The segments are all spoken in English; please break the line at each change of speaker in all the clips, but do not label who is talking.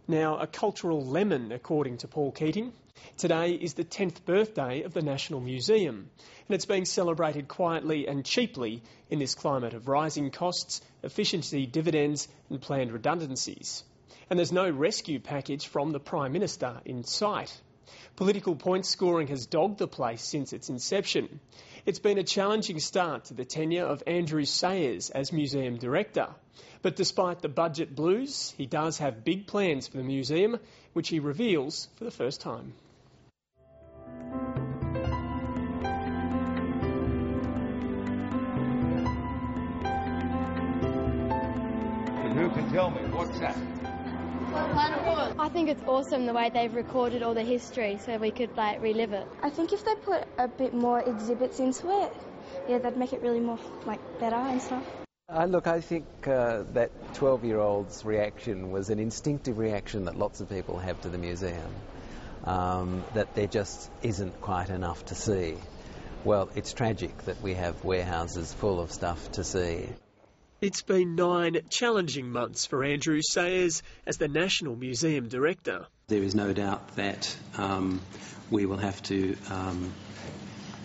Now, a cultural lemon, according to Paul Keating. Today is the 10th birthday of the National Museum, and it's being celebrated quietly and cheaply in this climate of rising costs, efficiency dividends and planned redundancies. And there's no rescue package from the Prime Minister in sight. Political point scoring has dogged the place since its inception. It's been a challenging start to the tenure of Andrew Sayers as museum director. But despite the budget blues, he does have big plans for the museum, which he reveals for the first time.
And who can tell me, what's that?
I think it's awesome the way they've recorded all the history so we could relive it.
I think if they put a bit more exhibits into it, yeah, that'd make it really more better and stuff.
Look, I think that 12-year-old's reaction was an instinctive reaction that lots of people have to the museum, that there just isn't quite enough to see. Well, it's tragic that we have warehouses full of stuff to see.
It's been 9 challenging months for Andrew Sayers as the National Museum Director.
There is no doubt that we will have to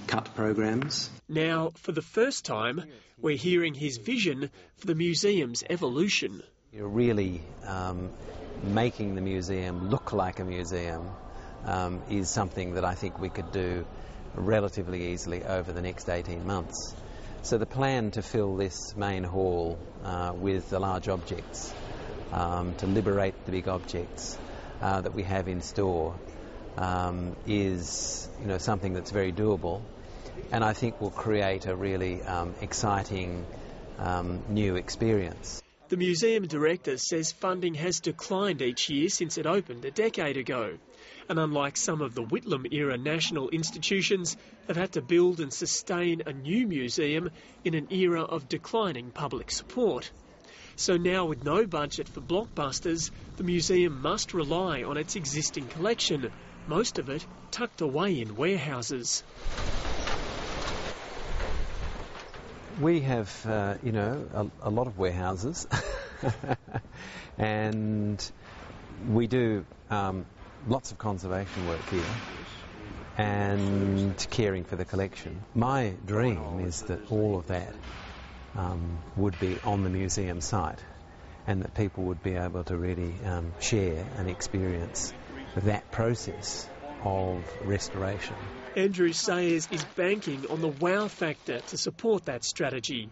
cut programs.
Now, for the first time, we're hearing his vision for the museum's evolution.
You're really making the museum look like a museum is something that I think we could do relatively easily over the next 18 months. So the plan to fill this main hall with the large objects, to liberate the big objects that we have in store is something that's very doable, and I think will create a really exciting new experience.
The museum director says funding has declined each year since it opened a decade ago. And unlike some of the Whitlam-era national institutions, they've had to build and sustain a new museum in an era of declining public support. So now, with no budget for blockbusters, the museum must rely on its existing collection, most of it tucked away in warehouses.
We have, a lot of warehouses, and we do lots of conservation work here and caring for the collection. My dream is that all of that would be on the museum site and that people would be able to really share and experience that process of restoration.
Andrew Sayers is banking on the wow factor to support that strategy.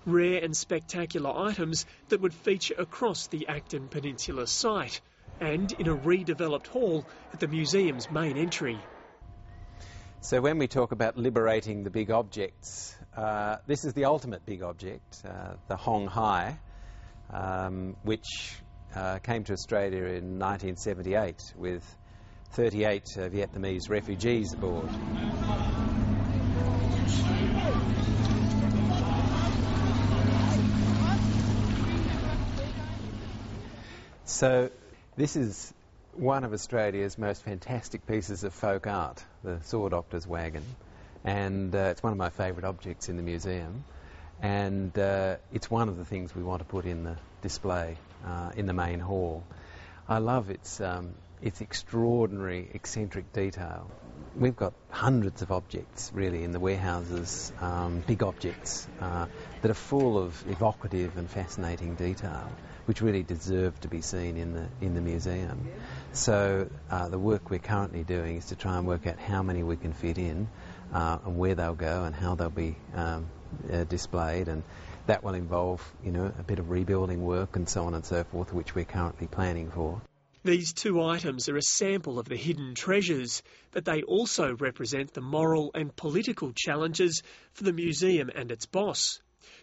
Rare and spectacular items that would feature across the Acton Peninsula site and in a redeveloped hall at the museum's main entry.
So when we talk about liberating the big objects, this is the ultimate big object, the Hong Hai, which came to Australia in 1978 with 38 Vietnamese refugees aboard. So this is one of Australia's most fantastic pieces of folk art, the Saw Doctor's wagon, and it's one of my favourite objects in the museum, and it's one of the things we want to put in the display in the main hall. I love its extraordinary eccentric detail. We've got hundreds of objects really in the warehouses, big objects that are full of evocative and fascinating detail, which really deserve to be seen in the museum. So the work we're currently doing is to try and work out how many we can fit in and where they'll go and how they'll be displayed, and that will involve a bit of rebuilding work and so on and so forth, which we're currently planning for.
These 2 items are a sample of the hidden treasures, but they also represent the moral and political challenges for the museum and its boss.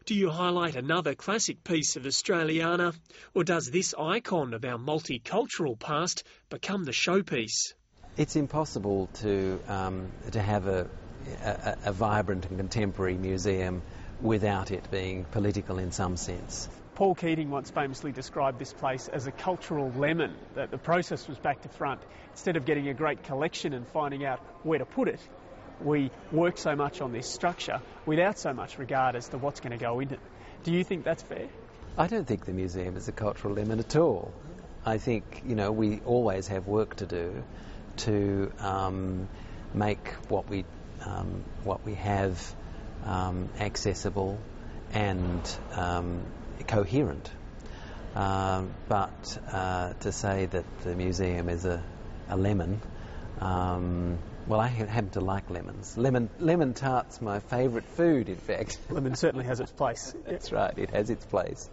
Do you highlight another classic piece of Australiana, or does this icon of our multicultural past become the showpiece?
It's impossible to have a vibrant and contemporary museum without it being political in some sense.
Paul Keating once famously described this place as a cultural lemon, that the process was back to front. Instead of getting a great collection and finding out where to put it, we work so much on this structure without so much regard as to what's going to go in it. Do you think that's fair?
I don't think the museum is a cultural lemon at all. I think, you know, we always have work to do to make what we have accessible and coherent. But to say that the museum is a lemon, well, I happen to like lemons. Lemon tart's my favourite food, in fact.
Lemon certainly has its place.
That's right, it has its place.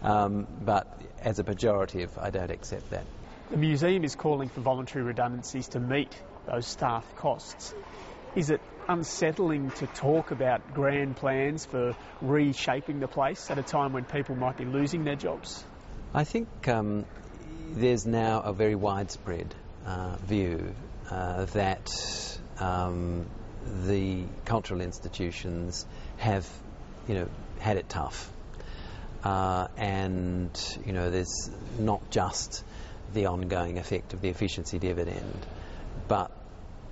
But as a pejorative, I don't accept that.
The museum is calling for voluntary redundancies to meet those staff costs. Is it unsettling to talk about grand plans for reshaping the place at a time when people might be losing their jobs?
I think there's now a very widespread view that the cultural institutions have, you know, had it tough. And, you know, there's not just the ongoing effect of the efficiency dividend, but,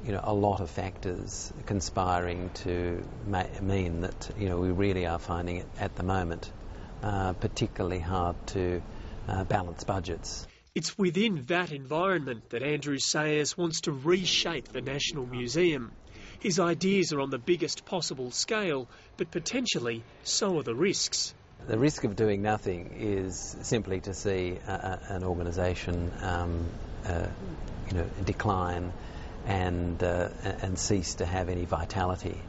you know, a lot of factors conspiring to mean that, you know, we really are finding it at the moment particularly hard to balance budgets.
It's within that environment that Andrew Sayers wants to reshape the National Museum. His ideas are on the biggest possible scale, but potentially so are the risks.
The risk of doing nothing is simply to see an organisation decline and cease to have any vitality.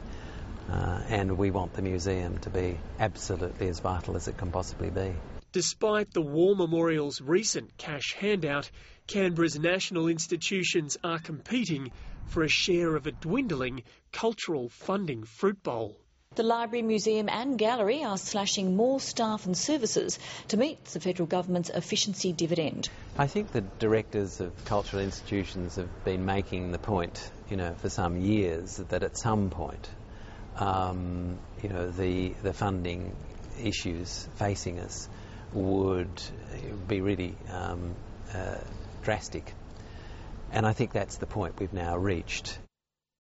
And we want the museum to be absolutely as vital as it can possibly be.
Despite the War Memorial's recent cash handout, Canberra's national institutions are competing for a share of a dwindling cultural funding fruit bowl.
The Library, Museum and Gallery are slashing more staff and services to meet the federal government's efficiency dividend.
I think the directors of cultural institutions have been making the point, you know, for some years that at some point, you know, the funding issues facing us would be really drastic. And I think that's the point we've now reached.